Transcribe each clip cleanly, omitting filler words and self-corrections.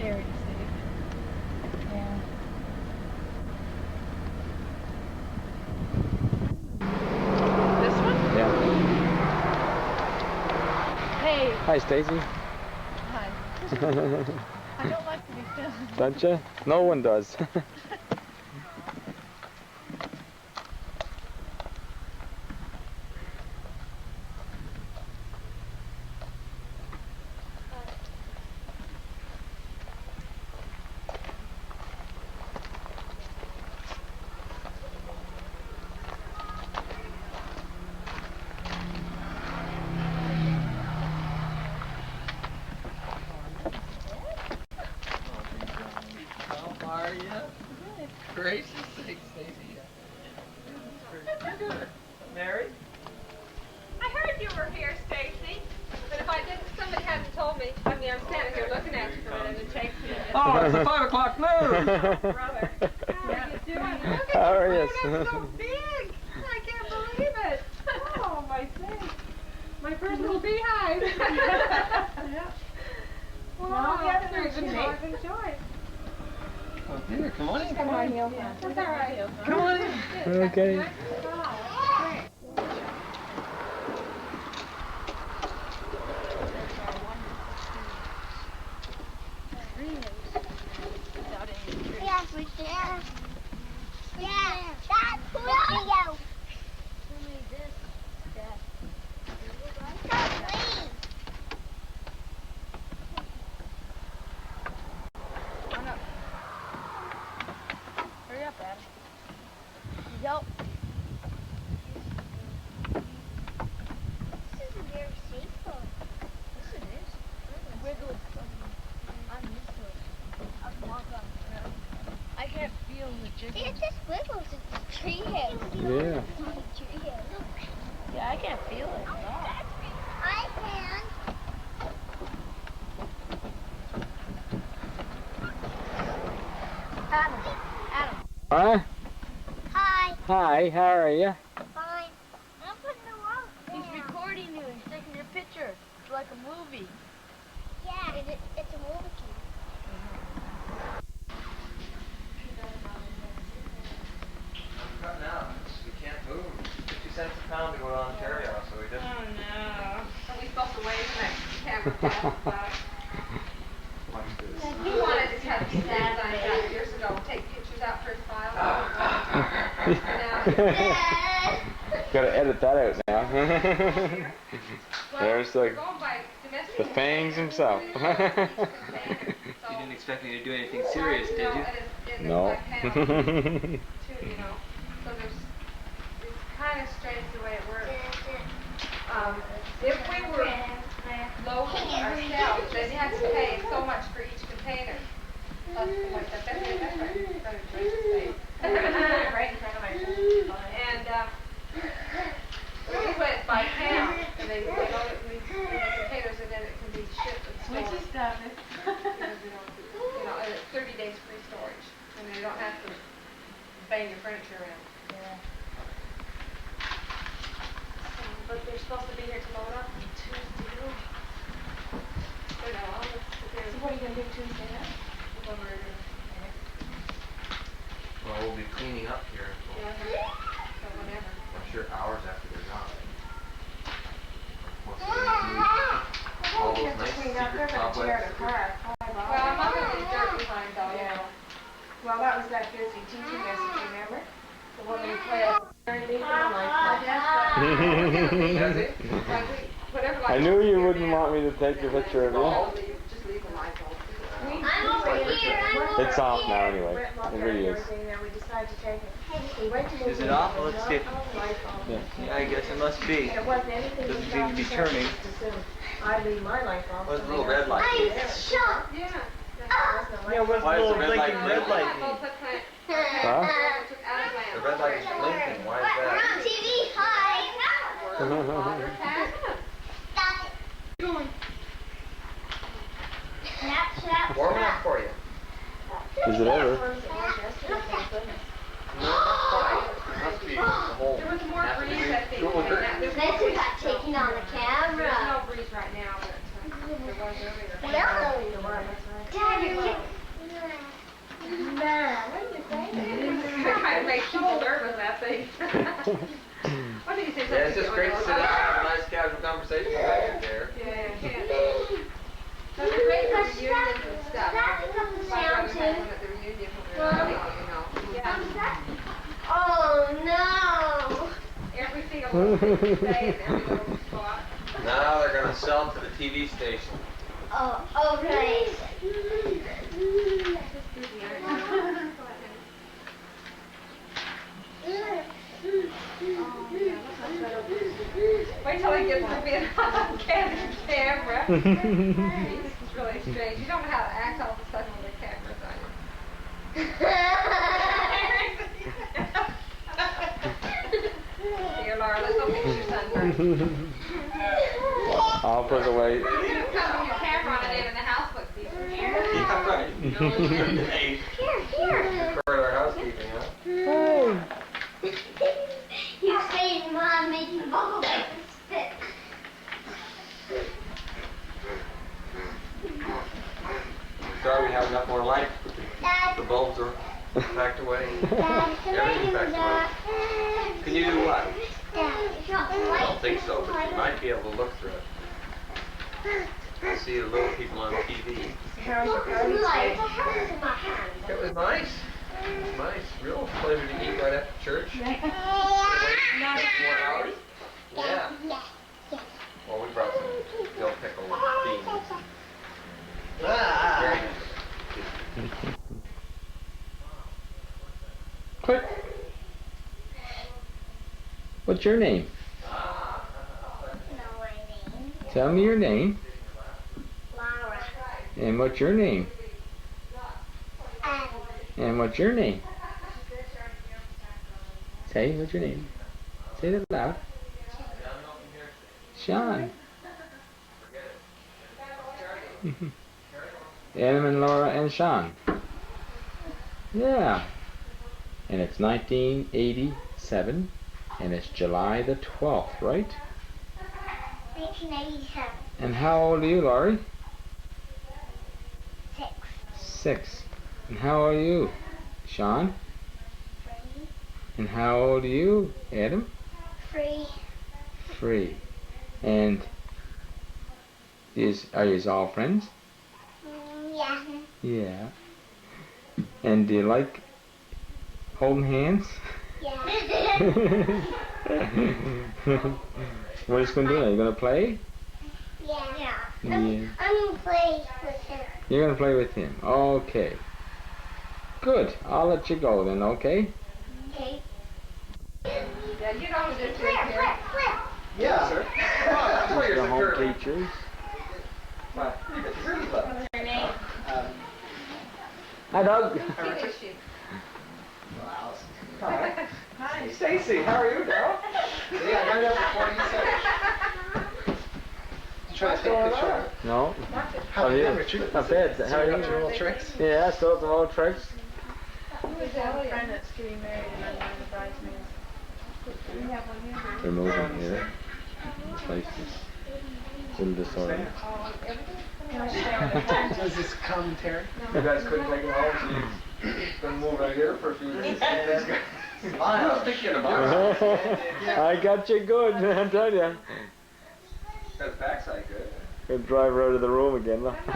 scary to see. Yeah. This one? Yeah. Hey. Hi, Stacy. Hi. I don't like to be filmed. Don't you? No one does. How are you? Gracious sakes, Stacy. Mary? I heard you were here, Stacy. But if I didn't, somebody hadn't told me. I mean, I'm standing here looking at you for a minute and it takes me. Oh, it's the 5 o'clock news! Brother. How are you doing? Look at How are you? It's so big. I can't believe it. Oh, my thing. My first little beehive. Yeah. Wow, there's a nice enjoy. Oh dear, come on in. Come on, Neil. That's all right. Come on in. Okay. Yeah, we share. Yeah, that's video. Show me this. Yeah. Hurry up, Adam. Yep. This isn't very safe though. Yes, it is. Wiggle. I'm used to it. I'll walk on around. I can't feel the See, jiggling. it just wiggles. It's a tree hair. Yeah. Tree hair. Look. Yeah, I can't feel it at all. I can. Adam. Huh? Hi. Hi, how are you? Fine. I'm putting the rope there. He's recording you. He's taking your picture. It's like a movie. Yeah, it's a movie. Cutting out. We can't move. 50 cents a pound to go to Ontario, so we just... Oh, no. Are we supposed to wave next to the camera back? Watch this. He wanted to cut these things on that years ago, take pictures out for his file. Gotta edit that out now. Well, There's we're the going by domestic fangs himself. You didn't expect me to do anything serious, did you? No. Too, you know. So it's kind of strange the way it works. If we were local ourselves, then you have to pay so much for each container. Plus, what, that's right in front of Grace's face. Right in front of my face. And usually it's by pound, and they load it in these containers, and then it can be shipped and stored. Which is done. You know, and it's 30 days free storage, and they don't have to bang your furniture around. Yeah. But they're supposed to be here to load up on Tuesday. So what are you going to do Tuesday night? Well, we'll be cleaning up here. Yeah, so whatever. I'm sure hours after they're gone. Once they move all those nice secret cobwebs. Well, I'm not going to leave dirt behind though, you know. Well, that was that busy teaching message, remember? The one we played underneath the Whatever. I knew you wouldn't want me to take a picture of you. Just leave the lights on. I'm over here. It's off now anyway. It really is. We decided to take it. We went to Is it off? Well, let's see. Yeah. Yeah, I guess it must be. And it wasn't anything. Doesn't seem to be turning. I leave my light off. What's the little red light? I'm shocked. Yeah. Yeah, what's the little blinking red light mean? Huh? The red light is blinking. Why is We're on that? TV. Hi. Stop it. Snap, snap, Warm snap. up for you. Is it ever? Must be the whole. There was more breeze, I think. Cool dirt. There's This is not taking on the There's camera. no breeze right now, but there was earlier. Dad, you're conversation about you there. Yeah. So they're great for reunions and stuff. My brother had one at the reunion when we were living, you know. Yeah. Oh no! Every single little thing you say and every little spot. Now they're going to sell to the TV station. Oh, okay. Wait till he gets to be on camera. This is really strange. You don't know how to act all of a sudden when the camera's on you. Dear Laura, let's hope it's your sunburn. I'll put it away. You could have come with your camera on it in the house looks decent. Yeah, right. Here. Part of our housekeeping, huh? Hey. You say Mom making bubble bath stick. Sorry we have enough more light. Dad, The bulbs are packed away. Dad, can I Everything's do packed that? away. Can you do what? Dad, drop the I light. don't think so, but you might be able to look through it. See the little people on TV. How's your party Light. today? I have it in my hand. It was nice. It was nice. Real pleasure to eat right after church. 4 hours? Yeah. Well, we brought some dill pickle and beans. Very nice. Quick. What's your name? No, my name. Tell me your name. Laura. And what's your name? And And what's your name? Say, what's your name? Say it loud. Sean. Adam and Laura and Sean. Yeah. And it's 1987, and it's July the 12th, right? 1987. And how old are you, Laurie? 6. 6. And how old are you, Sean? 3. And how old are you, Adam? 3. 3. And are you all friends? Yeah. Yeah. And do you like holding hands? Yeah. What are you going to do? Are you going to play? Yeah. Yeah. I'm gonna play with him. You're going to play with him. Okay. Good. I'll let you go then, okay? Okay. Yeah, you know who this is Flip, here. flip, flip. Yeah, sir. Come on, that's why you're The so home curly. teachers. What? It's really low. Her name. Hi, Doug. Who is she? Hi. Hi, Stacy. How are you, girl? See, I got it up before you said. Try to take a picture. No. How are you, Richard? Not bad. How are you? Your little tricks? Yeah, still some old tricks. Who is Elliot? friend that's getting married and I'm one of the bridesmaids. Do we have one here? They're moving here. The place is a little disorderly. Can I stay on the phone? Does this commentary? You guys couldn't take it home, so you've been moving right here for a few days. I was thinking about it. I got you good, I tell you. Got the backside good. Good drive her out of the room again, look. Oh,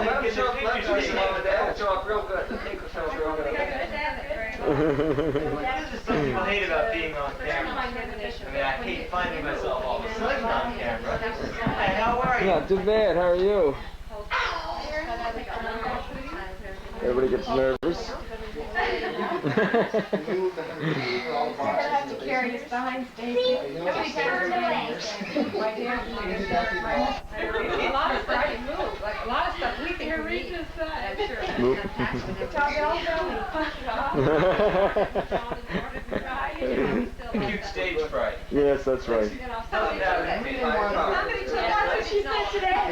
let me show up mom and dad. Show up real good. The pink will show up real good. This is something people hate about being on camera. I mean, I hate finding myself all of a sudden on camera. Hi, how are you? Not too bad, how are you? Everybody gets nervous. Have to carry us behind Stacy. Nobody turned away. My dad A lot of stuff you move, like a lot of stuff we can read. I'm sure. Move. Cute stage fright. Yes, that's right. Somebody told us what she said today.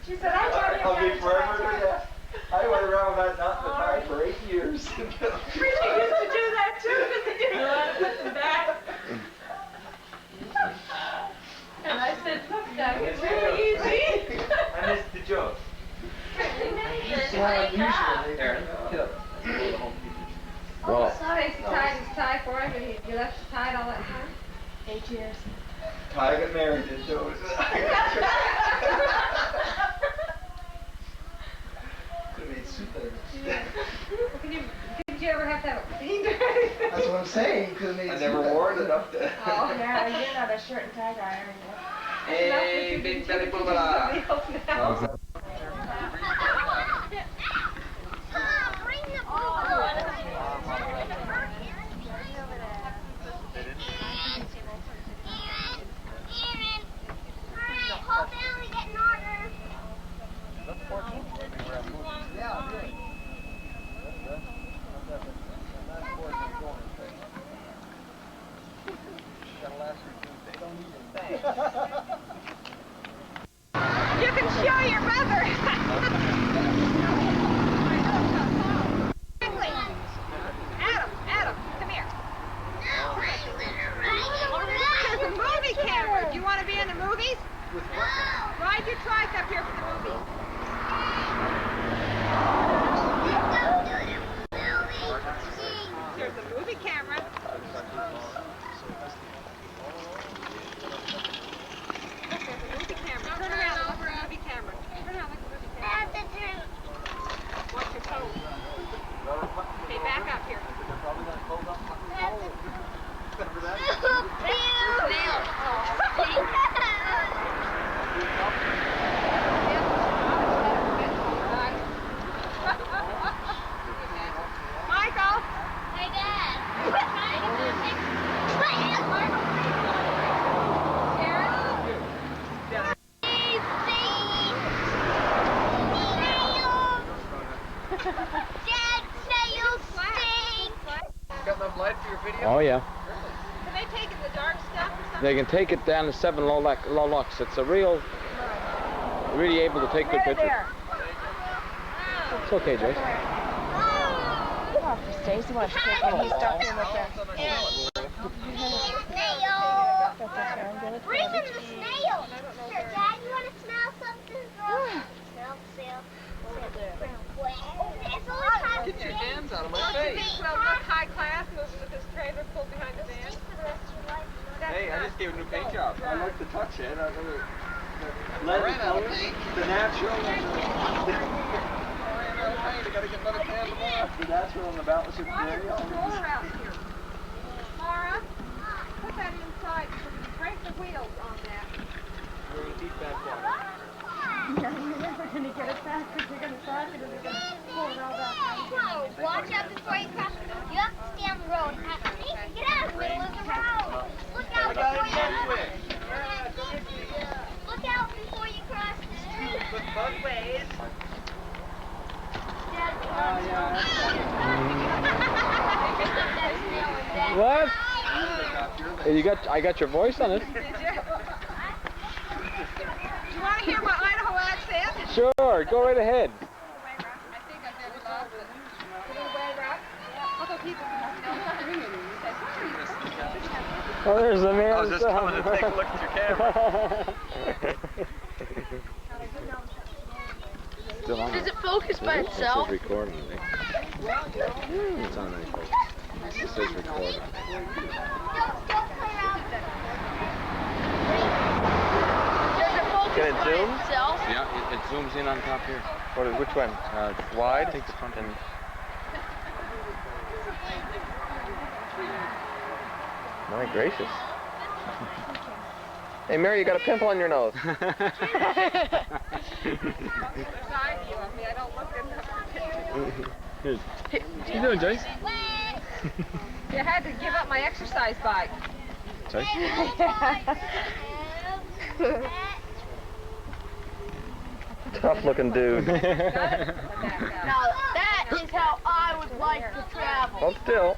She said, I taught him I'll how be to forever try doing that. I went around with that knot in the tie for 8 years. Richie used to do that too, because he didn't know how to put them back. And I said, look, Doug, It's it's really easy. I missed the joke. Aaron, get up. Well, Stacy tied his tie for him and he left it tied all that time. 8 years. Ty got married in those. Could have made soup out of it. Did you ever have to have it cleaned? That's what I'm saying. Could have made. I never wore it enough to. Oh yeah, you didn't have a shirt and tie dye or anything. Hey, big belly boobala. You can show your mother. Adam, come here. There's a movie camera. Do you want to be in the movies? Ride your trike up here for the movies. There's a movie camera. Turn around, look for a movie camera. Turn around, look for a movie camera. Watch your toes. Okay, back up here. Michael! Hey, Dad. Got enough light for your video? Oh yeah. Can they take it the dark stuff or something? They can take it down to 7 low lux. It's a really able to take good pictures. It's okay, Joyce. Oh, Stacy wants to take it. He's stuck in with that. Bring him the snail. Here, Dad, you want to smell something? Smell. Get your hands out of my face. Well, look high class, moving with this trailer pulled behind the van. Hey, I just gave a new paint job. I like the touch it. I ran out of paint. The natural and the... I gotta get another can tomorrow. The natural and the balance of Why is the roller out here? Mara, put that inside. Break the wheels on that. We're gonna keep that water. You're never going to get it back because you're going to start it and you're going to pull it all back out. No, watch out before you cross. You have to stay on the road. Get out of the middle of the road. Look out before you cross the street. Both ways. What? Hey, I got your voice on it. Did you? You want to hear my Idaho accent? Sure, go right ahead. I think I've never lost it. Little way rock. Although people Oh, there's the man. I was just coming to take a look at your camera. Still on. Does it focus by itself? It says recording, I think. It's on there. It says recording. Does it focus Can it by zoom? itself? Yeah, it zooms in on top here. Which one? Wide? I think the front end. My gracious. Hey, Mary, you got a pimple on your nose. side view of me. I don't look enough. What you doing, Joyce? You had to give up my exercise bike. Joyce? Tough looking dude. Now that is how I would like to travel. Hold still.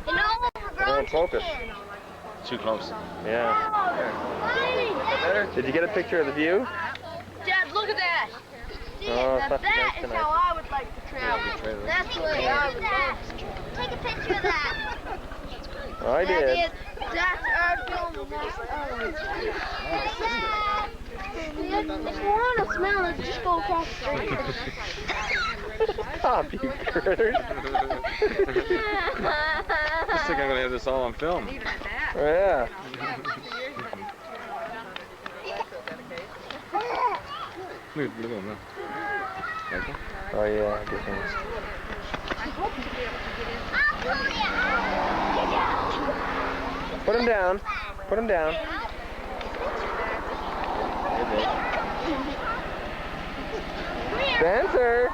You know, Don't focus. Too close. Yeah. Better? Did you get a picture of the view? Dad, look at that. Oh, Now it's not that nice is tonight. how I would like to travel. That's the way I would like to travel. Take a picture of that. I did. That's our film. If you want to smell it, just go across the street. Stop, you critters. think I'm gonna have this all on film. Even at that. Yeah. Look at him now. Okay. Oh yeah, good things. I hope to be able to get in. Put him down. Put him down. Spencer.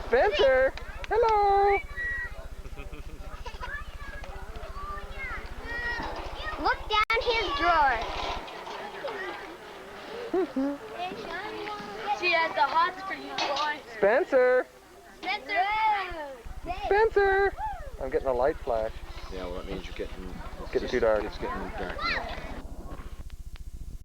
Spencer. Hello. Look down his drawer. She has the hots for you, boy. Spencer. Spencer. Spencer. I'm getting a light flash. Yeah, well, that means you're getting. It's getting too dark. It's getting dark.